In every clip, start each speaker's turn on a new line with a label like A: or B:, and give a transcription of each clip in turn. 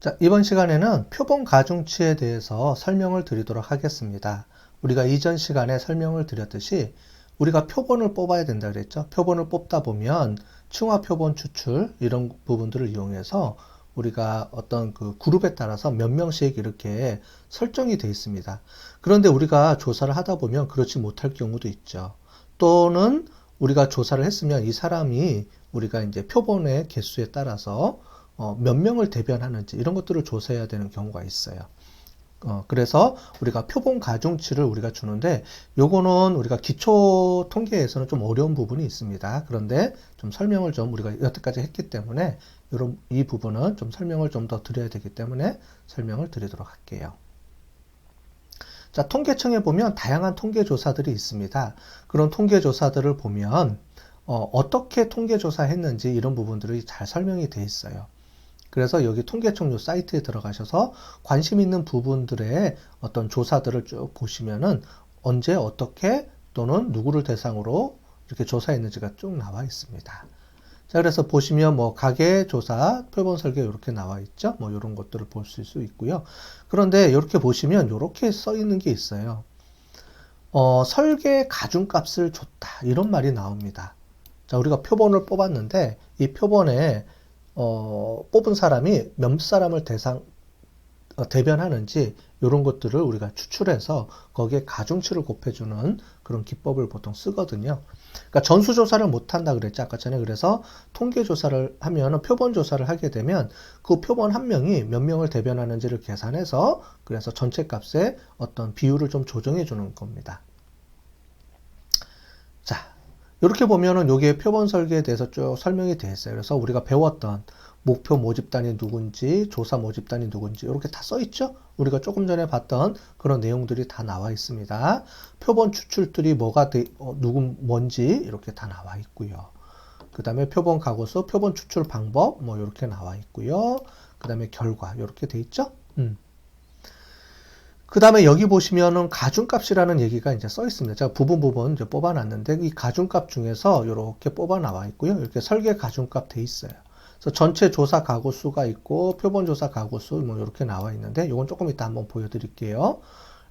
A: 자, 이번 시간에는 표본 가중치에 대해서 설명을 드리도록 하겠습니다. 우리가 이전 시간에 설명을 드렸듯이 우리가 표본을 뽑아야 된다 그랬죠. 표본을 뽑다 보면 층화 표본 추출 이런 부분들을 이용해서 우리가 어떤 그 그룹에 따라서 몇 명씩 이렇게 설정이 되어 있습니다. 그런데 우리가 조사를 하다 보면 그렇지 못할 경우도 있죠. 또는 우리가 조사를 했으면 이 사람이 우리가 이제 표본의 개수에 따라서 몇 명을 대변하는지 이런 것들을 조사해야 되는 경우가 있어요. 그래서 우리가 표본 가중치를 우리가 주는데 요거는 우리가 기초 통계에서는 좀 어려운 부분이 있습니다. 그런데 좀 설명을 좀 우리가 여태까지 했기 때문에 이 부분은 좀 설명을 좀 더 드려야 되기 때문에 설명을 드리도록 할게요. 자, 통계청에 보면 다양한 통계 조사들이 있습니다. 그런 통계 조사들을 보면 어떻게 통계 조사했는지 이런 부분들이 잘 설명이 되어 있어요. 그래서 여기 통계청 요 사이트에 들어가셔서 관심 있는 부분들의 어떤 조사들을 쭉 보시면은 언제 어떻게 또는 누구를 대상으로 이렇게 조사했는지가 쭉 나와 있습니다. 자, 그래서 보시면 뭐 가계 조사, 표본 설계 이렇게 나와 있죠. 뭐 이런 것들을 볼 수 있고요. 그런데 이렇게 보시면 이렇게 써 있는 게 있어요. 설계 가중값을 줬다 이런 말이 나옵니다. 자, 우리가 표본을 뽑았는데 이 표본에 뽑은 사람이 몇 사람을 대변하는지 이런 것들을 우리가 추출해서 거기에 가중치를 곱해주는 그런 기법을 보통 쓰거든요. 그러니까 전수조사를 못한다 그랬죠. 아까 전에. 그래서 통계조사를 하면 표본조사를 하게 되면 그 표본 한 명이 몇 명을 대변하는지를 계산해서 그래서 전체 값에 어떤 비율을 좀 조정해 주는 겁니다. 자, 이렇게 보면은 여기에 표본 설계에 대해서 쭉 설명이 되어 있어요. 그래서 우리가 배웠던 목표 모집단이 누군지, 조사 모집단이 누군지 이렇게 다 써 있죠? 우리가 조금 전에 봤던 그런 내용들이 다 나와 있습니다. 표본 추출들이 뭔지 이렇게 다 나와 있고요. 그 다음에 표본 가구수, 표본 추출 방법 뭐 이렇게 나와 있고요. 그 다음에 결과 이렇게 돼 있죠? 그 다음에 여기 보시면은 가중값이라는 얘기가 이제 써 있습니다. 제가 부분 이제 뽑아놨는데 이 가중값 중에서 이렇게 뽑아 나와 있고요. 이렇게 설계 가중값 돼 있어요. 그래서 전체 조사 가구 수가 있고 표본 조사 가구 수 뭐 이렇게 나와 있는데 이건 조금 이따 한번 보여드릴게요.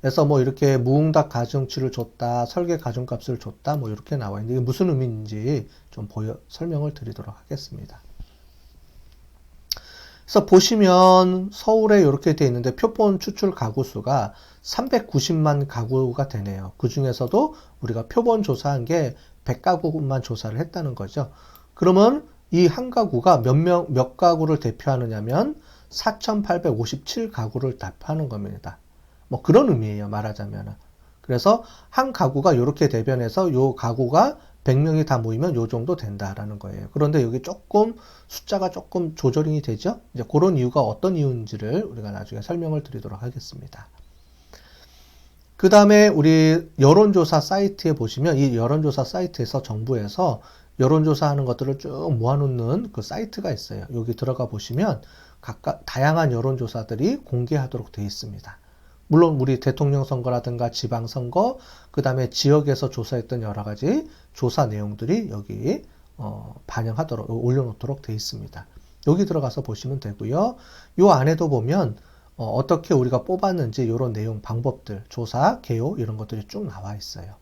A: 그래서 뭐 이렇게 무응답 가중치를 줬다, 설계 가중값을 줬다 뭐 이렇게 나와 있는데 이게 무슨 의미인지 좀 설명을 드리도록 하겠습니다. 그래서 보시면 서울에 이렇게 되어 있는데 표본 추출 가구 수가 390만 가구가 되네요. 그 중에서도 우리가 표본 조사한 게 100가구만 조사를 했다는 거죠. 그러면 이 한 가구가 몇 가구를 대표하느냐면 4,857가구를 대표하는 겁니다. 뭐 그런 의미예요, 말하자면. 그래서 한 가구가 이렇게 대변해서 요 가구가 100명이 다 모이면 요 정도 된다라는 거예요. 그런데 여기 숫자가 조금 조절이 되죠? 이제 그런 이유가 어떤 이유인지를 우리가 나중에 설명을 드리도록 하겠습니다. 그 다음에 우리 여론조사 사이트에 보시면 이 여론조사 사이트에서 정부에서 여론조사하는 것들을 쭉 모아놓는 그 사이트가 있어요. 여기 들어가 보시면 각각 다양한 여론조사들이 공개하도록 되어 있습니다. 물론 우리 대통령 선거라든가 지방선거, 그 다음에 지역에서 조사했던 여러 가지 조사 내용들이 여기 올려놓도록 되어 있습니다. 여기 들어가서 보시면 되고요. 요 안에도 보면 어떻게 우리가 뽑았는지 이런 내용, 방법들, 조사, 개요 이런 것들이 쭉 나와 있어요.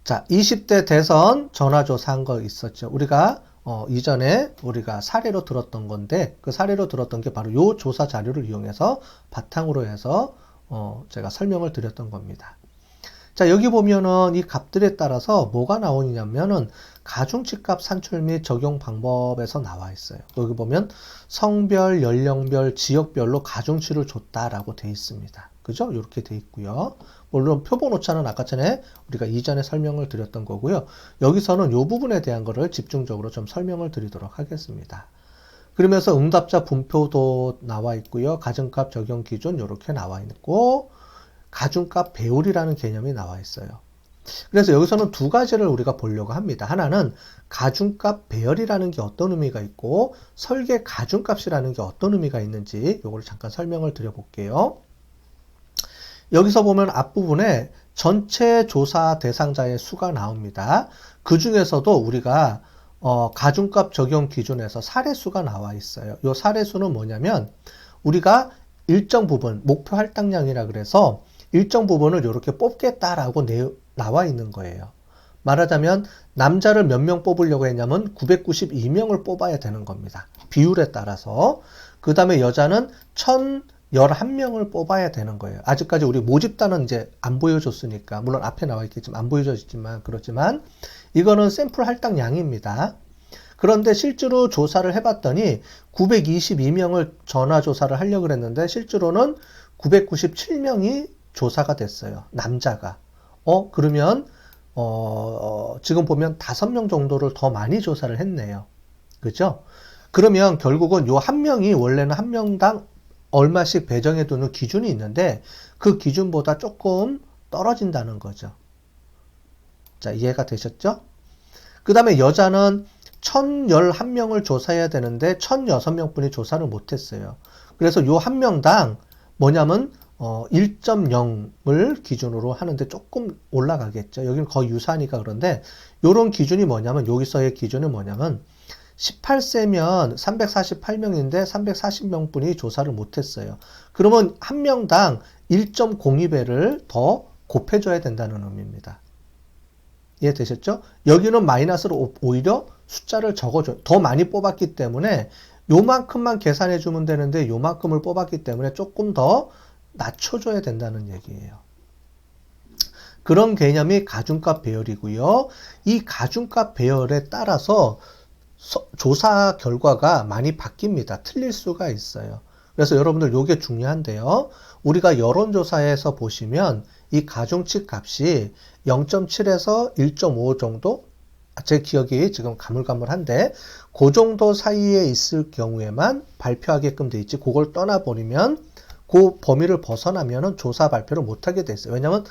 A: 자, 20대 대선 전화조사한 거 있었죠. 우리가 이전에 우리가 사례로 들었던 건데 그 사례로 들었던 게 바로 요 조사 자료를 이용해서 바탕으로 해서 제가 설명을 드렸던 겁니다. 자, 여기 보면은 이 값들에 따라서 뭐가 나오냐면은 가중치 값 산출 및 적용 방법에서 나와 있어요. 여기 보면 성별, 연령별, 지역별로 가중치를 줬다라고 돼 있습니다. 그죠? 이렇게 돼 있고요. 물론 표본 오차는 아까 전에 우리가 이전에 설명을 드렸던 거고요. 여기서는 이 부분에 대한 거를 집중적으로 좀 설명을 드리도록 하겠습니다. 그러면서 응답자 분표도 나와 있고요. 가중값 적용 기준 이렇게 나와 있고 가중값 배율이라는 개념이 나와 있어요. 그래서 여기서는 두 가지를 우리가 보려고 합니다. 하나는 가중값 배열이라는 게 어떤 의미가 있고 설계 가중값이라는 게 어떤 의미가 있는지 이걸 잠깐 설명을 드려볼게요. 여기서 보면 앞부분에 전체 조사 대상자의 수가 나옵니다. 그 중에서도 우리가 가중값 적용 기준에서 사례수가 나와 있어요. 이 사례수는 뭐냐면 우리가 일정 부분, 목표 할당량이라 그래서 일정 부분을 이렇게 뽑겠다라고 나와 있는 거예요. 말하자면 남자를 몇 명 뽑으려고 했냐면 992명을 뽑아야 되는 겁니다. 비율에 따라서. 그 다음에 여자는 1011명을 뽑아야 되는 거예요. 아직까지 우리 모집단은 이제 안 보여줬으니까, 물론 앞에 나와 있겠지만 안 보여줬지만 그렇지만 이거는 샘플 할당량입니다. 그런데 실제로 조사를 해봤더니 922명을 전화조사를 하려고 했는데 실제로는 997명이 조사가 됐어요. 남자가. 그러면 지금 보면 5명 정도를 더 많이 조사를 했네요. 그죠? 그러면 결국은 요 한 명이 원래는 한 명당 얼마씩 배정해 두는 기준이 있는데 그 기준보다 조금 떨어진다는 거죠. 자, 이해가 되셨죠? 그 다음에 여자는 1011명을 조사해야 되는데 1006명 분이 조사를 못했어요. 그래서 요 한 명당 뭐냐면 1.0을 기준으로 하는데 조금 올라가겠죠. 여기는 거의 유사하니까. 그런데 요런 기준이 뭐냐면, 여기서의 기준은 뭐냐면 18세면 348명인데 340명 분이 조사를 못했어요. 그러면 한 명당 1.02배를 더 곱해줘야 된다는 의미입니다. 이해되셨죠? 여기는 마이너스로 오히려 숫자를 적어줘요. 더 많이 뽑았기 때문에 요만큼만 계산해주면 되는데 요만큼을 뽑았기 때문에 조금 더 낮춰줘야 된다는 얘기예요. 그런 개념이 가중값 배열이고요. 이 가중값 배열에 따라서 조사 결과가 많이 바뀝니다. 틀릴 수가 있어요. 그래서 여러분들 요게 중요한데요. 우리가 여론조사에서 보시면 이 가중치 값이 0.7에서 1.5 정도? 제 기억이 지금 가물가물한데 그 정도 사이에 있을 경우에만 발표하게끔 돼 있지, 그걸 떠나버리면 그 범위를 벗어나면은 조사 발표를 못하게 돼 있어요. 왜냐하면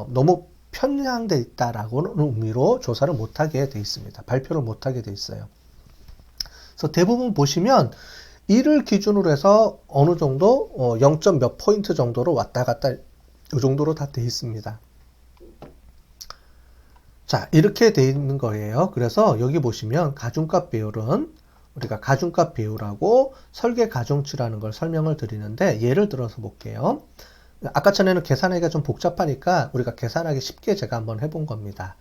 A: 너무 편향돼 있다라고는 의미로 조사를 못하게 돼 있습니다. 발표를 못하게 돼 있어요. 그래서 대부분 보시면 이를 기준으로 해서 어느 정도 0. 몇 포인트 정도로 왔다 갔다 이 정도로 다 돼 있습니다. 자, 이렇게 돼 있는 거예요. 그래서 여기 보시면 가중값 배열은 우리가 가중값 배율하고 설계 가중치라는 걸 설명을 드리는데, 예를 들어서 볼게요. 아까 전에는 계산하기가 좀 복잡하니까 우리가 계산하기 쉽게 제가 한번 해본 겁니다.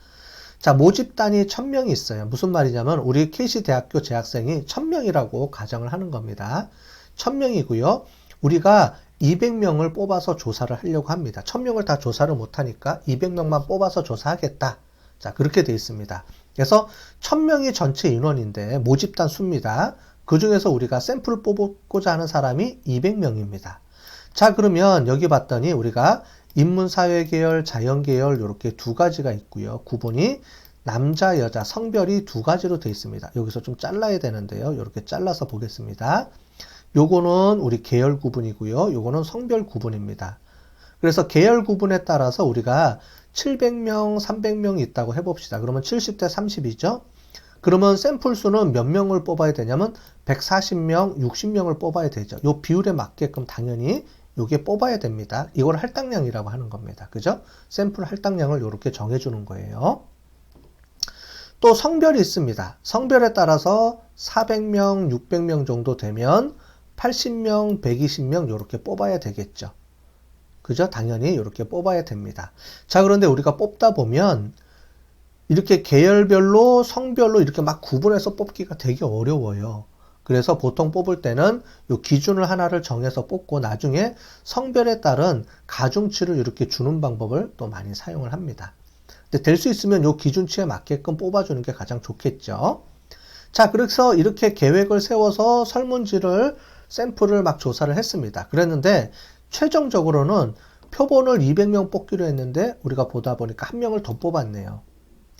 A: 자, 모집단이 1000명이 있어요. 무슨 말이냐면 우리 KC 대학교 재학생이 1000명이라고 가정을 하는 겁니다. 1000명이고요. 우리가 200명을 뽑아서 조사를 하려고 합니다. 1000명을 다 조사를 못하니까 200명만 뽑아서 조사하겠다. 자, 그렇게 돼 있습니다. 그래서 1000명이 전체 인원인데 모집단 수입니다. 그 중에서 우리가 샘플을 뽑고자 하는 사람이 200명입니다. 자, 그러면 여기 봤더니 우리가 인문사회계열, 자연계열 이렇게 두 가지가 있고요. 구분이 남자, 여자, 성별이 두 가지로 되어 있습니다. 여기서 좀 잘라야 되는데요. 이렇게 잘라서 보겠습니다. 요거는 우리 계열 구분이고요. 요거는 성별 구분입니다. 그래서 계열 구분에 따라서 우리가 700명, 300명 있다고 해봅시다. 그러면 70대 30이죠? 그러면 샘플 수는 몇 명을 뽑아야 되냐면 140명, 60명을 뽑아야 되죠. 요 비율에 맞게끔 당연히 요게 뽑아야 됩니다. 이걸 할당량이라고 하는 겁니다. 그죠? 샘플 할당량을 이렇게 정해주는 거예요. 또 성별이 있습니다. 성별에 따라서 400명, 600명 정도 되면 80명, 120명 이렇게 뽑아야 되겠죠. 그죠? 당연히 이렇게 뽑아야 됩니다. 자, 그런데 우리가 뽑다 보면 이렇게 계열별로 성별로 이렇게 막 구분해서 뽑기가 되게 어려워요. 그래서 보통 뽑을 때는 이 기준을 하나를 정해서 뽑고 나중에 성별에 따른 가중치를 이렇게 주는 방법을 또 많이 사용을 합니다. 근데 될 수 있으면 이 기준치에 맞게끔 뽑아주는 게 가장 좋겠죠. 자, 그래서 이렇게 계획을 세워서 설문지를 샘플을 막 조사를 했습니다. 그랬는데 최종적으로는 표본을 200명 뽑기로 했는데 우리가 보다 보니까 한 명을 더 뽑았네요.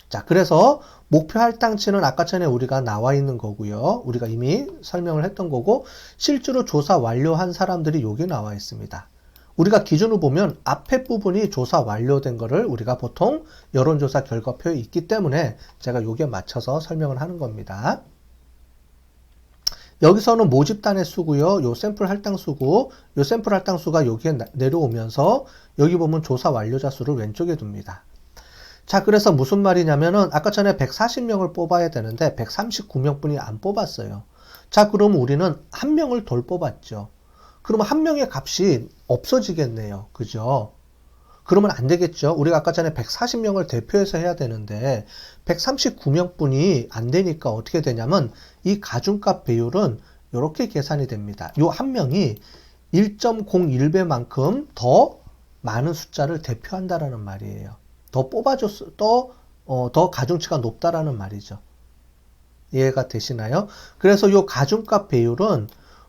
A: 자, 그래서 목표 할당치는 아까 전에 우리가 나와 있는 거고요. 우리가 이미 설명을 했던 거고, 실제로 조사 완료한 사람들이 여기 나와 있습니다. 우리가 기준을 보면 앞에 부분이 조사 완료된 거를 우리가 보통 여론조사 결과표에 있기 때문에 제가 여기에 맞춰서 설명을 하는 겁니다. 여기서는 모집단의 수고요. 요 샘플 할당 수고, 요 샘플 할당 수가 여기에 내려오면서 여기 보면 조사 완료자 수를 왼쪽에 둡니다. 자, 그래서 무슨 말이냐면은 아까 전에 140명을 뽑아야 되는데 139명뿐이 안 뽑았어요. 자, 그럼 우리는 한 명을 덜 뽑았죠. 그러면 한 명의 값이 없어지겠네요. 그죠? 그러면 안 되겠죠. 우리가 아까 전에 140명을 대표해서 해야 되는데 139명뿐이 안 되니까 어떻게 되냐면 이 가중값 배율은 이렇게 계산이 됩니다. 요 한 명이 1.01배만큼 더 많은 숫자를 대표한다라는 말이에요. 더 뽑아줬어, 더 가중치가 높다라는 말이죠. 이해가 되시나요? 그래서 요 가중값 배율은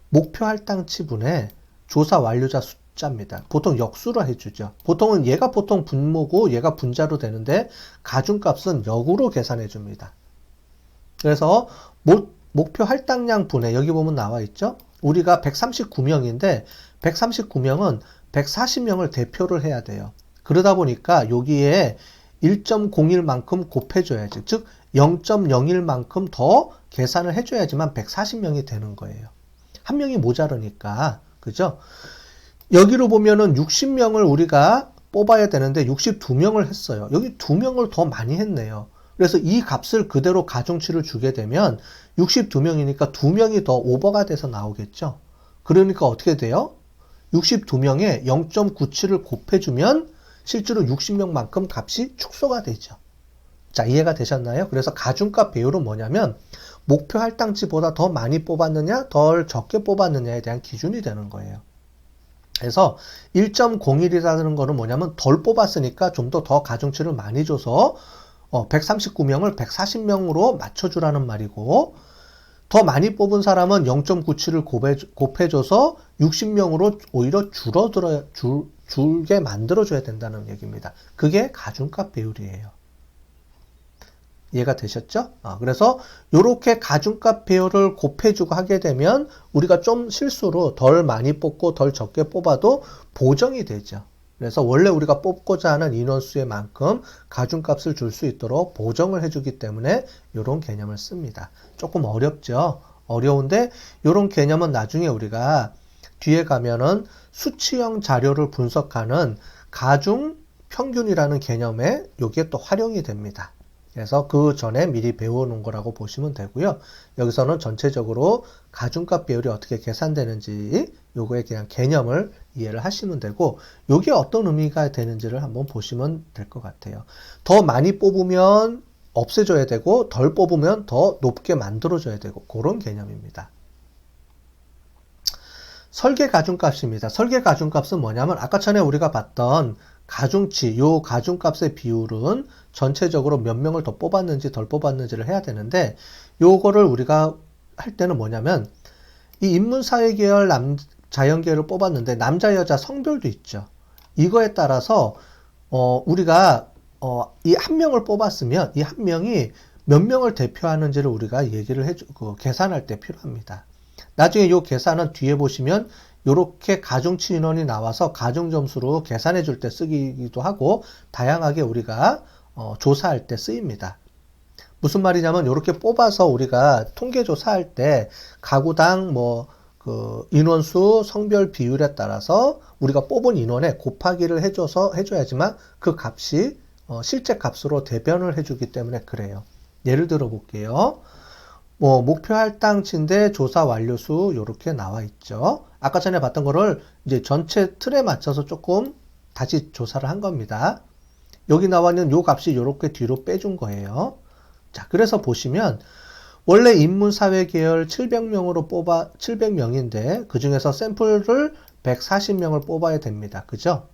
A: 목표 할당치분의 조사 완료자 숫자입니다. 보통 역수로 해주죠. 보통은 얘가 보통 분모고 얘가 분자로 되는데 가중값은 역으로 계산해 줍니다. 그래서 목표 할당량 분의 여기 보면 나와 있죠. 우리가 139명인데 139명은 140명을 대표를 해야 돼요. 그러다 보니까 여기에 1.01만큼 곱해줘야지. 즉 0.01만큼 더 계산을 해줘야지만 140명이 되는 거예요. 한 명이 모자르니까. 그죠? 여기로 보면은 60명을 우리가 뽑아야 되는데 62명을 했어요. 여기 2명을 더 많이 했네요. 그래서 이 값을 그대로 가중치를 주게 되면 62명이니까 2명이 더 오버가 돼서 나오겠죠. 그러니까 어떻게 돼요? 62명에 0.97을 곱해주면 실제로 60명만큼 값이 축소가 되죠. 자, 이해가 되셨나요? 그래서 가중값 배율은 뭐냐면 목표 할당치보다 더 많이 뽑았느냐, 덜 적게 뽑았느냐에 대한 기준이 되는 거예요. 그래서 1.01이라는 거는 뭐냐면 덜 뽑았으니까 좀 더 가중치를 많이 줘서 139명을 140명으로 맞춰주라는 말이고, 더 많이 뽑은 사람은 0.97을 곱해줘서 60명으로 오히려 줄게 만들어줘야 된다는 얘기입니다. 그게 가중값 배율이에요. 이해가 되셨죠? 그래서 이렇게 가중값 배열을 곱해주고 하게 되면 우리가 좀 실수로 덜 많이 뽑고 덜 적게 뽑아도 보정이 되죠. 그래서 원래 우리가 뽑고자 하는 인원수의 만큼 가중값을 줄 수 있도록 보정을 해주기 때문에 이런 개념을 씁니다. 조금 어렵죠? 어려운데 이런 개념은 나중에 우리가 뒤에 가면은 수치형 자료를 분석하는 가중 평균이라는 개념에 이게 또 활용이 됩니다. 그래서 그 전에 미리 배워놓은 거라고 보시면 되고요. 여기서는 전체적으로 가중값 배율이 어떻게 계산되는지 요거에 그냥 개념을 이해를 하시면 되고, 요게 어떤 의미가 되는지를 한번 보시면 될 것 같아요. 더 많이 뽑으면 없애줘야 되고 덜 뽑으면 더 높게 만들어줘야 되고 그런 개념입니다. 설계 가중값입니다. 설계 가중값은 뭐냐면 아까 전에 우리가 봤던 가중치, 요 가중값의 비율은 전체적으로 몇 명을 더 뽑았는지 덜 뽑았는지를 해야 되는데, 요거를 우리가 할 때는 뭐냐면 이 인문사회계열 자연계열을 뽑았는데 남자 여자 성별도 있죠. 이거에 따라서 우리가 이 한 명을 뽑았으면 이 한 명이 몇 명을 대표하는지를 우리가 얘기를 계산할 때 필요합니다. 나중에 요 계산은 뒤에 보시면 이렇게 가중치 인원이 나와서 가중점수로 계산해 줄 때 쓰기도 하고 다양하게 우리가 조사할 때 쓰입니다. 무슨 말이냐면 이렇게 뽑아서 우리가 통계조사할 때 가구당 인원수, 성별 비율에 따라서 우리가 뽑은 인원에 곱하기를 해줘야지만 그 값이 실제 값으로 대변을 해주기 때문에 그래요. 예를 들어 볼게요. 목표 할당치인데 조사 완료수 이렇게 나와 있죠. 아까 전에 봤던 거를 이제 전체 틀에 맞춰서 조금 다시 조사를 한 겁니다. 여기 나와 있는 요 값이 이렇게 뒤로 빼준 거예요. 자, 그래서 보시면 원래 인문사회계열 700명인데 그 중에서 샘플을 140명을 뽑아야 됩니다. 그죠?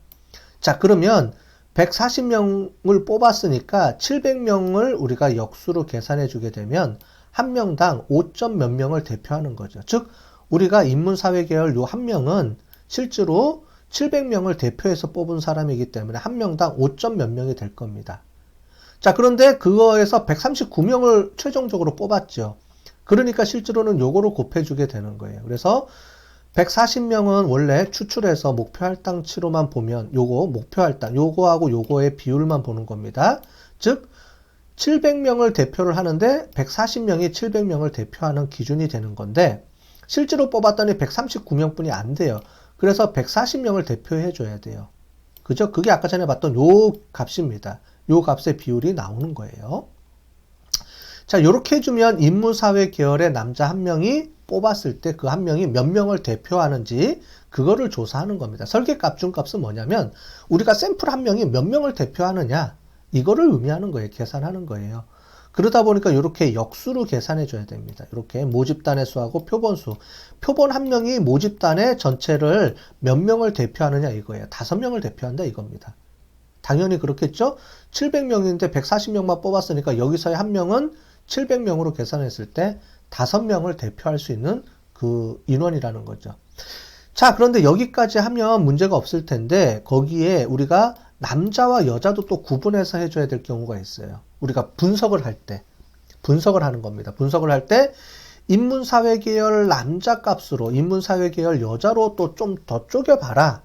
A: 자, 그러면 140명을 뽑았으니까 700명을 우리가 역수로 계산해 주게 되면 한 명당 5점 몇 명을 대표하는 거죠. 즉 우리가 인문사회계열 요 한 명은 실제로 700명을 대표해서 뽑은 사람이기 때문에 한 명당 5점 몇 명이 될 겁니다. 자, 그런데 그거에서 139명을 최종적으로 뽑았죠. 그러니까 실제로는 요거로 곱해주게 되는 거예요. 그래서 140명은 원래 추출해서 목표 할당치로만 보면 요거 목표 할당 요거하고 요거의 비율만 보는 겁니다. 즉 700명을 대표를 하는데 140명이 700명을 대표하는 기준이 되는 건데 실제로 뽑았더니 139명뿐이 안 돼요. 그래서 140명을 대표해 줘야 돼요. 그죠? 그게 아까 전에 봤던 요 값입니다. 요 값의 비율이 나오는 거예요. 자, 이렇게 해주면 인문사회 계열의 남자 한 명이 뽑았을 때 그 한 명이 몇 명을 대표하는지 그거를 조사하는 겁니다. 설계값, 중값은 뭐냐면 우리가 샘플 한 명이 몇 명을 대표하느냐 이거를 의미하는 거예요. 계산하는 거예요. 그러다 보니까 이렇게 역수로 계산해 줘야 됩니다. 이렇게 모집단의 수하고 표본수. 표본 한 명이 모집단의 전체를 몇 명을 대표하느냐 이거예요. 5명을 대표한다 이겁니다. 당연히 그렇겠죠? 700명인데 140명만 뽑았으니까 여기서의 한 명은 700명으로 계산했을 때 5명을 대표할 수 있는 그 인원이라는 거죠. 자, 그런데 여기까지 하면 문제가 없을 텐데 거기에 우리가 남자와 여자도 또 구분해서 해줘야 될 경우가 있어요. 우리가 분석을 할 때, 분석을 하는 겁니다. 분석을 할 때 인문사회계열 남자 값으로 인문사회계열 여자로 또 좀 더 쪼개봐라.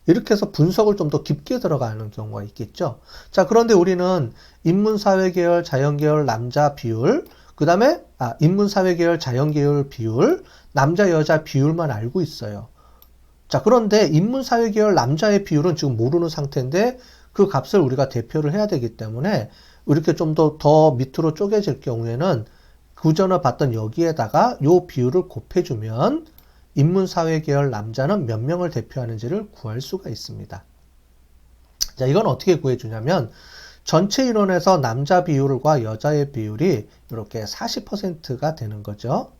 A: 이렇게 해서 분석을 좀 더 깊게 들어가는 경우가 있겠죠. 자, 그런데 우리는 인문사회계열, 자연계열, 남자 비율, 그 다음에 인문사회계열, 자연계열 비율, 남자, 여자 비율만 알고 있어요. 자, 그런데 인문사회계열 남자의 비율은 지금 모르는 상태인데 그 값을 우리가 대표를 해야 되기 때문에 이렇게 좀 더 밑으로 쪼개질 경우에는 그 전에 봤던 여기에다가 요 비율을 곱해주면 인문사회계열 남자는 몇 명을 대표하는지를 구할 수가 있습니다. 자, 이건 어떻게 구해주냐면 전체 인원에서 남자 비율과 여자의 비율이 이렇게 40%가 되는 거죠.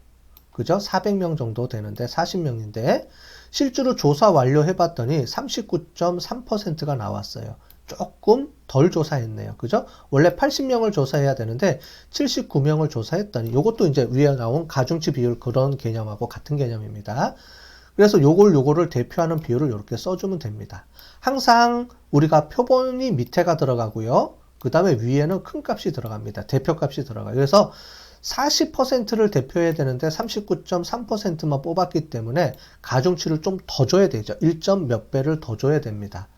A: 그죠? 400명 정도 되는데 40명인데 실제로 조사 완료해봤더니 39.3%가 나왔어요. 조금 덜 조사했네요. 그죠? 원래 80명을 조사해야 되는데 79명을 조사했더니 이것도 이제 위에 나온 가중치 비율 그런 개념하고 같은 개념입니다. 그래서 요거를 대표하는 비율을 이렇게 써주면 됩니다. 항상 우리가 표본이 밑에가 들어가고요. 그 다음에 위에는 큰 값이 들어갑니다. 대표 값이 들어가요. 그래서 40%를 대표해야 되는데 39.3%만 뽑았기 때문에 가중치를 좀 더 줘야 되죠. 1점 몇 배를 더 줘야 됩니다.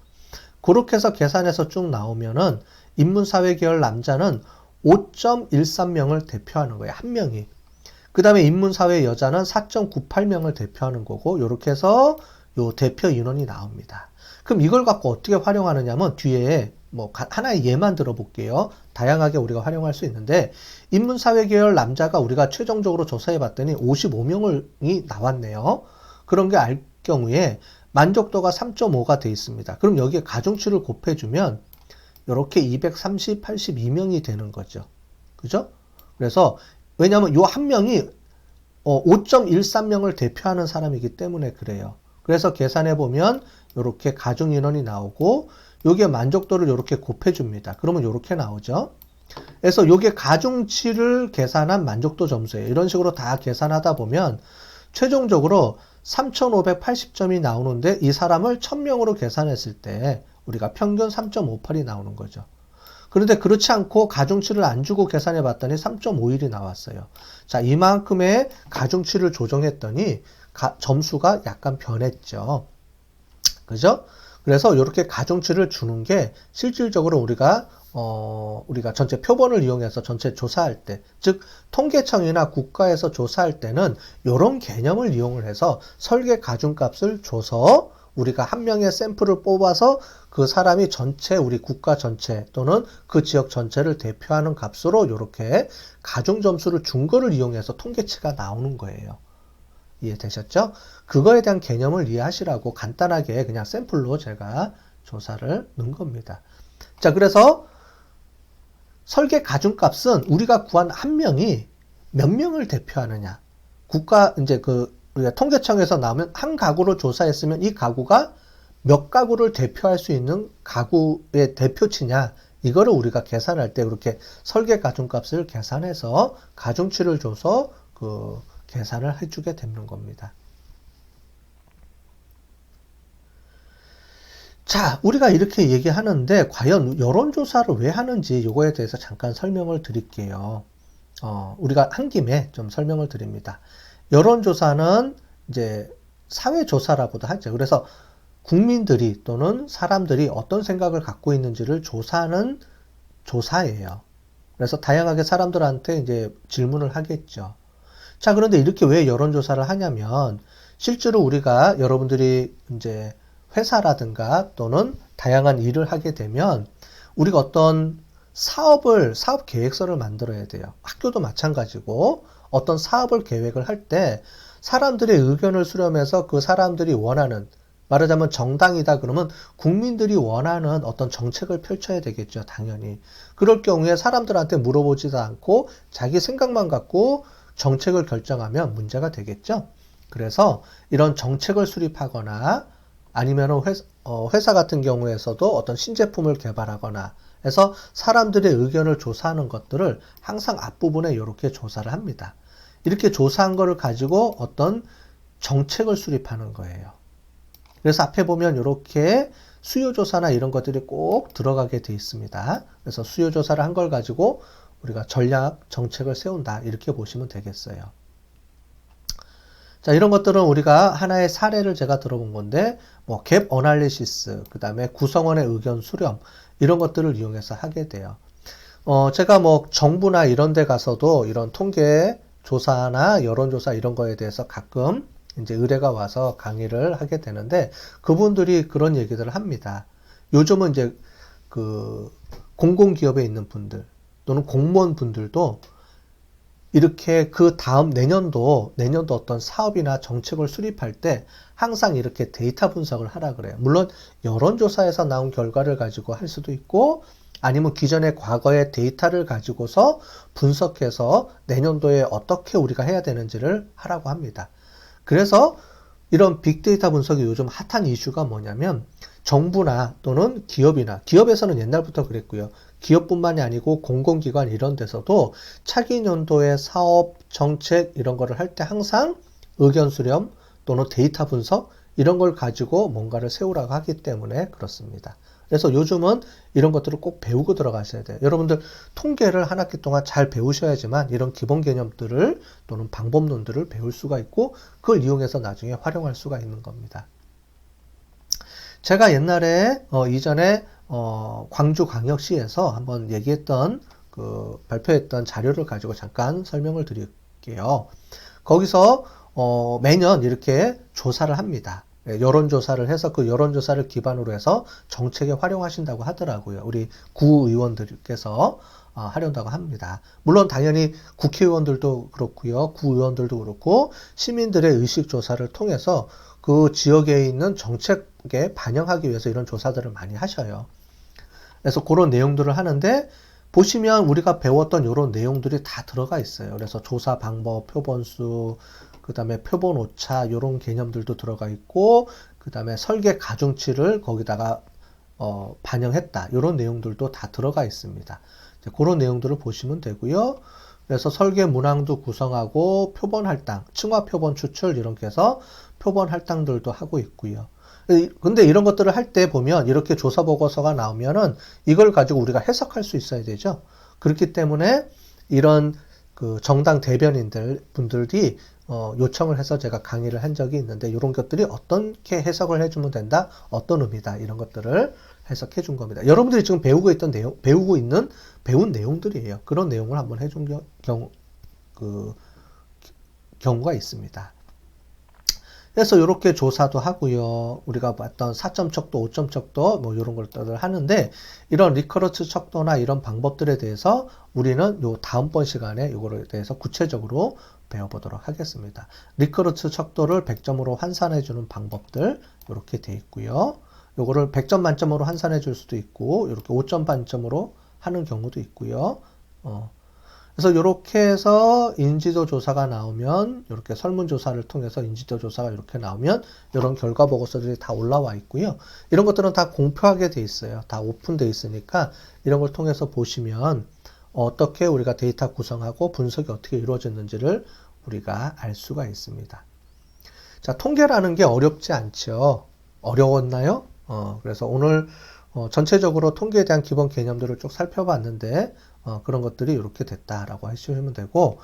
A: 그렇게 해서 계산해서 쭉 나오면은 인문사회계열 남자는 5.13명을 대표하는 거예요. 한 명이. 그 다음에 인문사회 여자는 4.98명을 대표하는 거고 이렇게 해서 요 대표 인원이 나옵니다. 그럼 이걸 갖고 어떻게 활용하느냐면 뒤에 뭐 하나의 예만 들어볼게요. 다양하게 우리가 활용할 수 있는데 인문사회계열 남자가 우리가 최종적으로 조사해 봤더니 55명이 나왔네요. 그런 게 알 경우에 만족도가 3.5가 돼 있습니다. 그럼 여기에 가중치를 곱해주면 이렇게 230, 82명이 되는 거죠. 그죠? 그래서 왜냐하면 요 한 명이 5.13명을 대표하는 사람이기 때문에 그래요. 그래서 계산해 보면 이렇게 가중 인원이 나오고 여기에 만족도를 이렇게 곱해줍니다. 그러면 이렇게 나오죠. 그래서 이게 가중치를 계산한 만족도 점수예요. 이런 식으로 다 계산하다 보면 최종적으로 3,580점이 나오는데 이 사람을 1000명으로 계산했을 때 우리가 평균 3.58이 나오는 거죠. 그런데 그렇지 않고 가중치를 안 주고 계산해 봤더니 3.51이 나왔어요. 자, 이만큼의 가중치를 조정했더니 점수가 약간 변했죠. 그죠? 그래서 이렇게 가중치를 주는 게 실질적으로 우리가 전체 표본을 이용해서 전체 조사할 때, 즉 통계청이나 국가에서 조사할 때는 이런 개념을 이용을 해서 설계 가중값을 줘서 우리가 한 명의 샘플을 뽑아서 그 사람이 전체 우리 국가 전체 또는 그 지역 전체를 대표하는 값으로 이렇게 가중 점수를 준 거를 이용해서 통계치가 나오는 거예요. 이해되셨죠? 그거에 대한 개념을 이해하시라고 간단하게 그냥 샘플로 제가 조사를 넣은 겁니다. 자, 그래서 설계 가중값은 우리가 구한 한 명이 몇 명을 대표하느냐. 우리가 통계청에서 나오면 한 가구를 조사했으면 이 가구가 몇 가구를 대표할 수 있는 가구의 대표치냐. 이거를 우리가 계산할 때 그렇게 설계 가중값을 계산해서 가중치를 줘서 계산을 해주게 되는 겁니다. 자, 우리가 이렇게 얘기하는데 과연 여론조사를 왜 하는지 이거에 대해서 잠깐 설명을 드릴게요. 우리가 한 김에 좀 설명을 드립니다. 여론조사는 이제 사회조사라고도 하죠. 그래서 국민들이 또는 사람들이 어떤 생각을 갖고 있는지를 조사하는 조사예요. 그래서 다양하게 사람들한테 이제 질문을 하겠죠. 자, 그런데 이렇게 왜 여론조사를 하냐면 실제로 우리가 여러분들이 이제 회사라든가 또는 다양한 일을 하게 되면 우리가 어떤 사업 계획서를 만들어야 돼요. 학교도 마찬가지고 어떤 사업을 계획을 할 때 사람들의 의견을 수렴해서 그 사람들이 원하는, 말하자면 정당이다 그러면 국민들이 원하는 어떤 정책을 펼쳐야 되겠죠, 당연히. 그럴 경우에 사람들한테 물어보지도 않고 자기 생각만 갖고 정책을 결정하면 문제가 되겠죠. 그래서 이런 정책을 수립하거나 아니면 회사 같은 경우에서도 어떤 신제품을 개발하거나 해서 사람들의 의견을 조사하는 것들을 항상 앞부분에 이렇게 조사를 합니다. 이렇게 조사한 거를 가지고 어떤 정책을 수립하는 거예요. 그래서 앞에 보면 이렇게 수요조사나 이런 것들이 꼭 들어가게 돼 있습니다. 그래서 수요조사를 한 걸 가지고 우리가 전략, 정책을 세운다. 이렇게 보시면 되겠어요. 자, 이런 것들은 우리가 하나의 사례를 제가 들어본 건데, 뭐, 갭 어널리시스, 그 다음에 구성원의 의견 수렴, 이런 것들을 이용해서 하게 돼요. 제가 뭐, 정부나 이런 데 가서도 이런 통계 조사나 여론조사 이런 거에 대해서 가끔 이제 의뢰가 와서 강의를 하게 되는데, 그분들이 그런 얘기들을 합니다. 요즘은 이제 그, 공공기업에 있는 분들, 또는 공무원 분들도 이렇게 그 다음 내년도 어떤 사업이나 정책을 수립할 때 항상 이렇게 데이터 분석을 하라 그래요. 물론 여론조사에서 나온 결과를 가지고 할 수도 있고 아니면 기존의 과거의 데이터를 가지고서 분석해서 내년도에 어떻게 우리가 해야 되는지를 하라고 합니다. 그래서 이런 빅데이터 분석이 요즘 핫한 이슈가 뭐냐면 정부나 또는 기업에서는 옛날부터 그랬고요. 기업뿐만이 아니고 공공기관 이런 데서도 차기 년도의 사업, 정책 이런 거를 할 때 항상 의견 수렴 또는 데이터 분석 이런 걸 가지고 뭔가를 세우라고 하기 때문에 그렇습니다. 그래서 요즘은 이런 것들을 꼭 배우고 들어가셔야 돼요. 여러분들 통계를 한 학기 동안 잘 배우셔야지만 이런 기본 개념들을 또는 방법론들을 배울 수가 있고 그걸 이용해서 나중에 활용할 수가 있는 겁니다. 제가 옛날에 이전에 광주광역시에서 한번 얘기했던 발표했던 자료를 가지고 잠깐 설명을 드릴게요. 거기서 매년 이렇게 조사를 합니다. 여론조사를 해서 그 여론조사를 기반으로 해서 정책에 활용하신다고 하더라고요. 우리 구의원들께서 하려고 합니다. 물론 당연히 국회의원들도 그렇고요. 구의원들도 그렇고 시민들의 의식조사를 통해서 그 지역에 있는 정책에 반영하기 위해서 이런 조사들을 많이 하셔요. 그래서 그런 내용들을 하는데 보시면 우리가 배웠던 이런 내용들이 다 들어가 있어요. 그래서 조사 방법, 표본수, 그 다음에 표본 오차 이런 개념들도 들어가 있고 그 다음에 설계 가중치를 거기다가 반영했다. 이런 내용들도 다 들어가 있습니다. 그런 내용들을 보시면 되고요. 그래서 설계 문항도 구성하고 표본 할당, 층화 표본 추출 이렇게 해서 표본 할당들도 하고 있고요. 근데 이런 것들을 할 때 보면 이렇게 조사 보고서가 나오면은 이걸 가지고 우리가 해석할 수 있어야 되죠. 그렇기 때문에 이런 그 정당 대변인들 분들이 요청을 해서 제가 강의를 한 적이 있는데 이런 것들이 어떻게 해석을 해주면 된다, 어떤 의미다 이런 것들을 해석해 준 겁니다. 여러분들이 지금 배운 내용들이에요. 그런 내용을 한번 해준 경우가 있습니다. 그래서 이렇게 조사도 하고요. 우리가 봤던 4점 척도, 5점 척도 뭐 이런 것들을 하는데 이런 리커런스 척도나 이런 방법들에 대해서 우리는 요 다음번 시간에 이거에 대해서 구체적으로 배워보도록 하겠습니다. 리커런스 척도를 100점으로 환산해 주는 방법들 이렇게 돼 있고요. 요거를 100점 만점으로 환산해 줄 수도 있고 이렇게 5점 만점으로 하는 경우도 있고요. 그래서 이렇게 해서 인지도 조사가 나오면 이렇게 설문조사를 통해서 인지도 조사가 이렇게 나오면 이런 결과 보고서들이 다 올라와 있고요. 이런 것들은 다 공표하게 돼 있어요. 다 오픈돼 있으니까 이런 걸 통해서 보시면 어떻게 우리가 데이터 구성하고 분석이 어떻게 이루어졌는지를 우리가 알 수가 있습니다. 자, 통계라는 게 어렵지 않죠. 어려웠나요? 그래서 오늘 전체적으로 통계에 대한 기본 개념들을 쭉 살펴봤는데 그런 것들이 이렇게 됐다라고 하시면 되고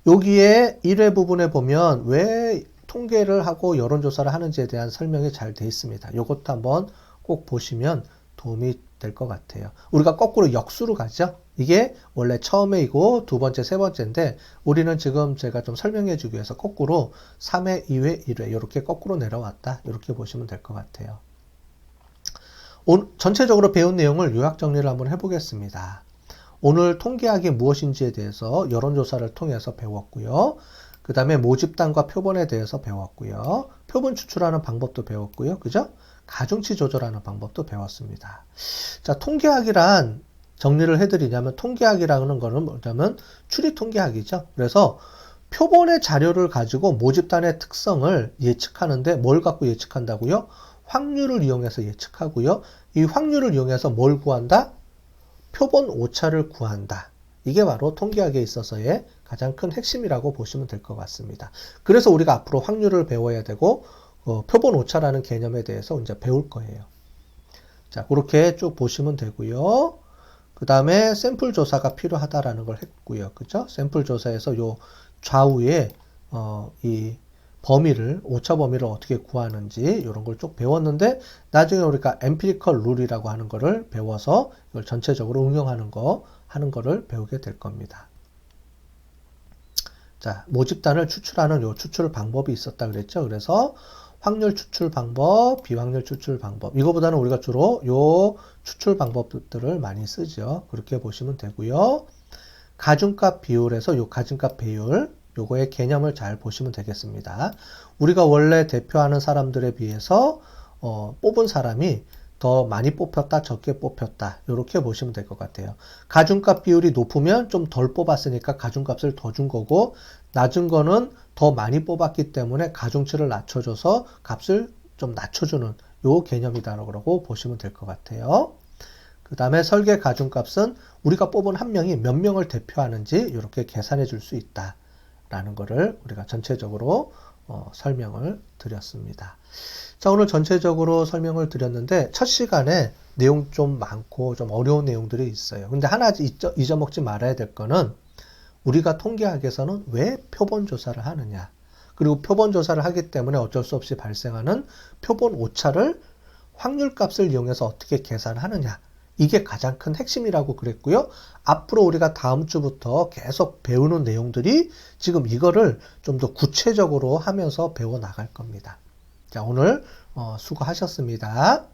A: 여기에 1회 부분에 보면 왜 통계를 하고 여론조사를 하는지에 대한 설명이 잘 돼 있습니다. 이것도 한번 꼭 보시면 도움이 될 것 같아요. 우리가 거꾸로 역수로 가죠. 이게 원래 처음에이고 두 번째, 세 번째인데 우리는 지금 제가 좀 설명해 주기 위해서 거꾸로 3회, 2회, 1회 이렇게 거꾸로 내려왔다. 이렇게 보시면 될 것 같아요. 전체적으로 배운 내용을 요약 정리를 한번 해보겠습니다. 오늘 통계학이 무엇인지에 대해서 여론조사를 통해서 배웠고요. 그 다음에 모집단과 표본에 대해서 배웠고요. 표본 추출하는 방법도 배웠고요. 그죠? 가중치 조절하는 방법도 배웠습니다. 자, 통계학이란 정리를 해드리냐면 통계학이라는 거는 뭐냐면 추리 통계학이죠. 그래서 표본의 자료를 가지고 모집단의 특성을 예측하는데 뭘 갖고 예측한다고요? 확률을 이용해서 예측하고요. 이 확률을 이용해서 뭘 구한다? 표본 오차를 구한다. 이게 바로 통계학에 있어서의 가장 큰 핵심이라고 보시면 될 것 같습니다. 그래서 우리가 앞으로 확률을 배워야 되고 표본 오차라는 개념에 대해서 이제 배울 거예요. 자, 그렇게 쭉 보시면 되고요. 그 다음에 샘플 조사가 필요하다라는 걸 했고요. 그죠? 샘플 조사에서 요 좌우에 이 범위를, 오차 범위를 어떻게 구하는지 이런 걸 쭉 배웠는데 나중에 우리가 엠피리컬 룰이라고 하는 거를 배워서 이걸 전체적으로 응용하는 거를 배우게 될 겁니다. 자, 모집단을 추출하는 요 추출 방법이 있었다 그랬죠. 그래서 확률 추출 방법, 비확률 추출 방법. 이거보다는 우리가 주로 요 추출 방법들을 많이 쓰죠. 그렇게 보시면 되고요. 가중값 비율에서 요 가중값 배율, 요거의 개념을 잘 보시면 되겠습니다. 우리가 원래 대표하는 사람들에 비해서 뽑은 사람이 더 많이 뽑혔다, 적게 뽑혔다. 이렇게 보시면 될 것 같아요. 가중값 비율이 높으면 좀 덜 뽑았으니까 가중값을 더 준 거고, 낮은 거는 더 많이 뽑았기 때문에 가중치를 낮춰줘서 값을 좀 낮춰주는 요 개념이다라고 보시면 될 것 같아요. 그 다음에 설계 가중값은 우리가 뽑은 한 명이 몇 명을 대표하는지 이렇게 계산해 줄 수 있다. 라는 거를 우리가 전체적으로 설명을 드렸습니다. 자, 오늘 전체적으로 설명을 드렸는데 첫 시간에 내용 좀 많고 좀 어려운 내용들이 있어요. 근데 하나 잊어먹지 말아야 될 거는 우리가 통계학에서는 왜 표본 조사를 하느냐. 그리고 표본 조사를 하기 때문에 어쩔 수 없이 발생하는 표본 오차를 확률값을 이용해서 어떻게 계산하느냐. 이게 가장 큰 핵심이라고 그랬고요. 앞으로 우리가 다음 주부터 계속 배우는 내용들이 지금 이거를 좀 더 구체적으로 하면서 배워 나갈 겁니다. 자, 오늘 수고하셨습니다.